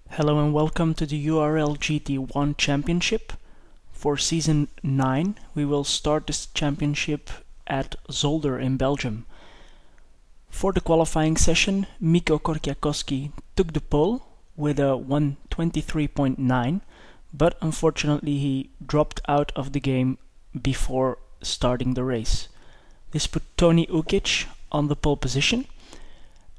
Hello and welcome to the URL-GT1 Championship. For Season 9, we will start this championship at Zolder in Belgium. For the qualifying session, Mikko Korkiakowski took the pole with a 1:23.9, but unfortunately he dropped out of the game before starting the race. This put Toni Ukic on the pole position,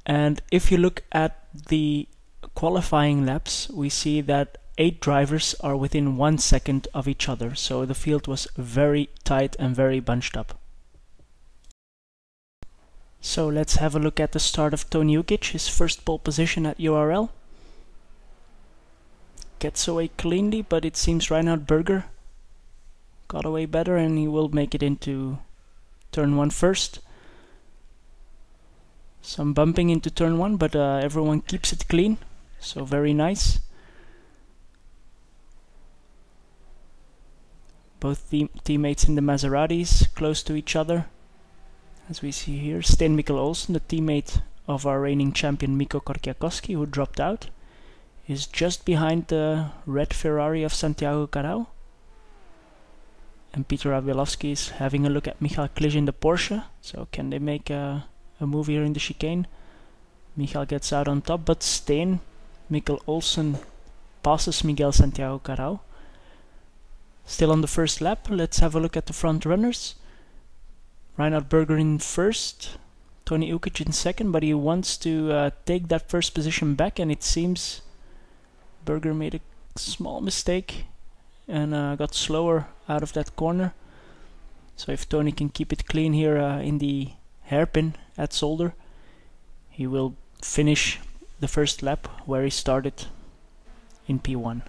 and if you look at the qualifying laps, we see that 8 drivers are within 1 second of each other, so the field was very tight and very bunched up. So let's have a look at the start of Toni Ukic, his first pole position at URL. Gets away cleanly, but it seems Reinhard Berger got away better and he will make it into turn 1 first. Some bumping into turn 1, but everyone keeps it clean. So very nice. Both teammates in the Maseratis close to each other. As we see here, Sten Mikkel Olsen, the teammate of our reigning champion Mikko Korkiakowski, who dropped out, is just behind the red Ferrari of Santiago Carao. And Peter Abielowski is having a look at Michael Klisch in the Porsche. So can they make a move here in the chicane? Michael gets out on top, but Sten Mikkel Olsen passes Miguel Santiago Carao. Still on the first lap, let's have a look at the front runners. Reinhard Berger in first, Toni Ukic in second, but he wants to take that first position back, and it seems Berger made a small mistake and got slower out of that corner. So if Toni can keep it clean here in the hairpin at Zolder, he will finish the first lap where he started in P1.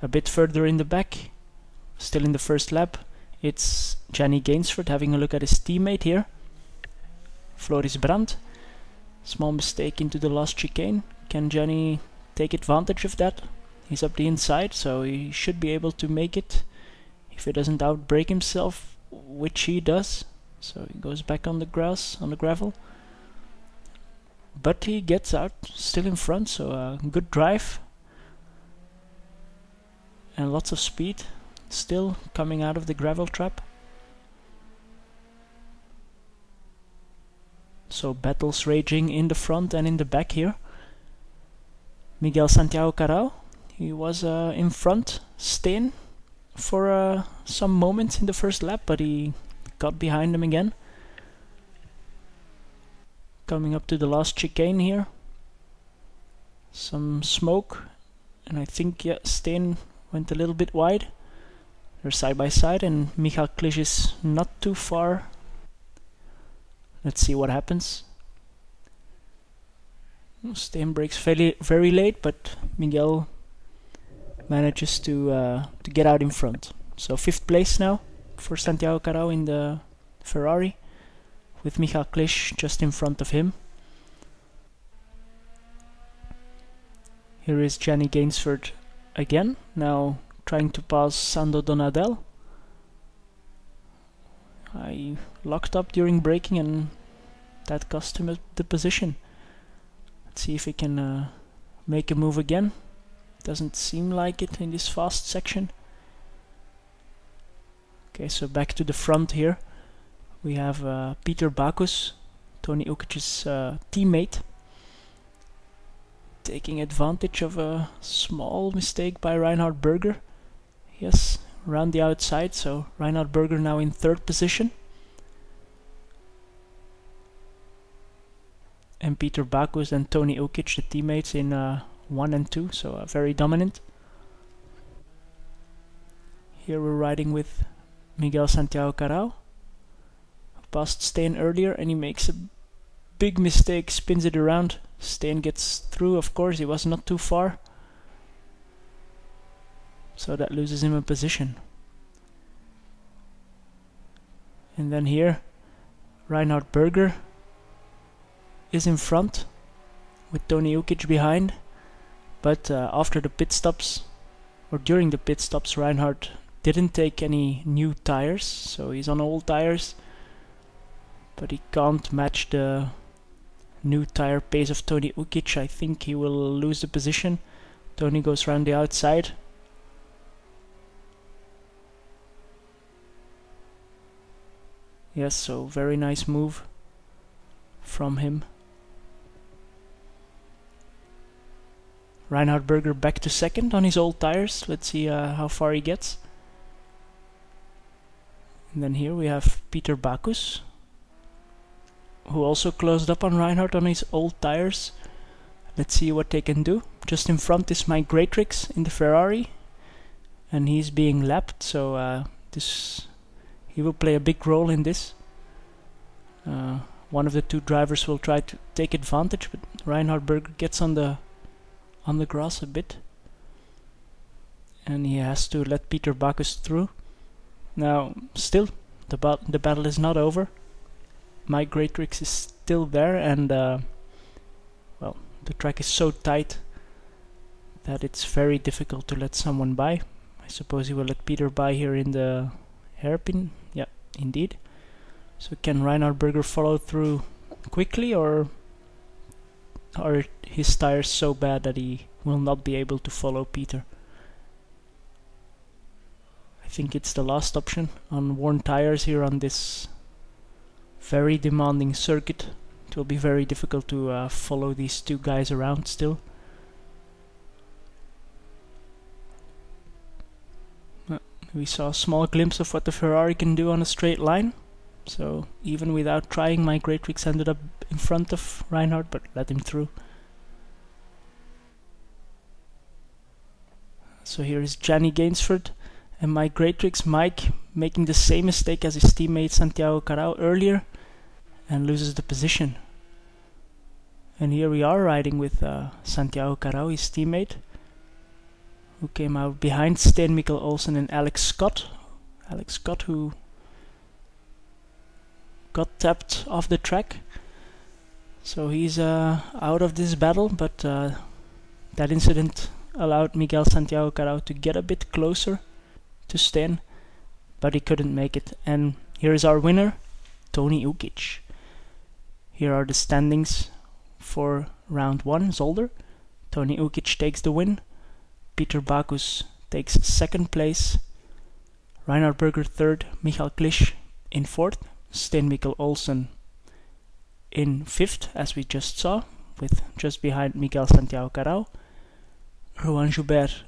A bit further in the back, still in the first lap, it's Gianni Gainsford having a look at his teammate here, Floris Brandt. Small mistake into the last chicane. Can Gianni take advantage of that? He's up the inside, so he should be able to make it if he doesn't outbrake himself, which he does. So he goes back on the gravel. But he gets out, still in front, so a good drive. And lots of speed, still coming out of the gravel trap. So battles raging in the front and in the back here. Miguel Santiago Carao, he was in front, Sten, for some moments in the first lap, but he got behind him again. Coming up to the last chicane here. Some smoke, and I think Sten went a little bit wide. They're side by side, and Michael Klisch is not too far. Let's see what happens. Sten brakes very late, but Miguel manages to get out in front. So 5th place now for Santiago Carao in the Ferrari, with Michael Klisch just in front of him. Here is Gianni Gainsford again, now trying to pass Sando Donadel. I locked up during braking and that cost him the position. Let's see if he can make a move again. Doesn't seem like it in this fast section. Okay, so back to the front here. We have Peter Bakus, Toni Ukic's teammate, taking advantage of a small mistake by Reinhard Berger. Yes, around the outside, so Reinhard Berger now in 3rd position. And Peter Bakus and Toni Ukic, the teammates, in 1 and 2, so very dominant. Here we're riding with Miguel Santiago Carao. Passed Sten earlier and he makes a big mistake, spins it around. Sten gets through, of course, he was not too far. So that loses him a position. And then here, Reinhard Berger is in front with Toni Ukic behind. But after the pit stops, or during the pit stops, Reinhard didn't take any new tires, so he's on old tires. but he can't match the new tire pace of Toni Ukic. I think he will lose the position. Toni goes around the outside. Yes, so very nice move from him. Reinhard Berger back to second on his old tires. Let's see how far he gets. And then here we have Peter Backus, who also closed up on Reinhard on his old tires. Let's see what they can do. Just in front is Mike Greatrix in the Ferrari, and he's being lapped, so he will play a big role in this. One of the two drivers will try to take advantage, but Reinhard Berger gets on the grass a bit, and he has to let Peter Backus through. Now, still, the battle is not over. Mike Greatrix is still there, and well, the track is so tight that it's very difficult to let someone by. I suppose he will let Peter by here in the hairpin. Yeah, indeed. So can Reinhard Berger follow through quickly, or are his tires so bad that he will not be able to follow Peter? I think it's the last option. On worn tires here on this very demanding circuit, it will be very difficult to follow these two guys around still. We saw a small glimpse of what the Ferrari can do on a straight line. So even without trying, Mike Greatrix ended up in front of Reinhard, but let him through. So here is Gianni Gainsford and Mike Greatrix. Mike making the same mistake as his teammate Santiago Carao earlier and loses the position. And here we are riding with Santiago Carao, his teammate, who came out behind Sten Mikkel Olsen and Alex Scott. Alex Scott, who got tapped off the track. So he's out of this battle, but that incident allowed Miguel Santiago Carao to get a bit closer to Sten, but he couldn't make it. And here is our winner, Toni Ukic. Here are the standings for round 1, Zolder. Toni Ukic takes the win. Peter Backus takes 2nd place. Reinhard Berger 3rd. Michael Klisch in 4th. Sten Mikkel Olsen in 5th, as we just saw, with just behind Miguel Santiago Carao. Rohan Joubert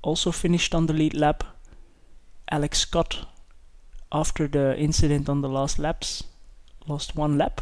also finished on the lead lap. Alex Scott, after the incident on the last laps, lost 1 lap.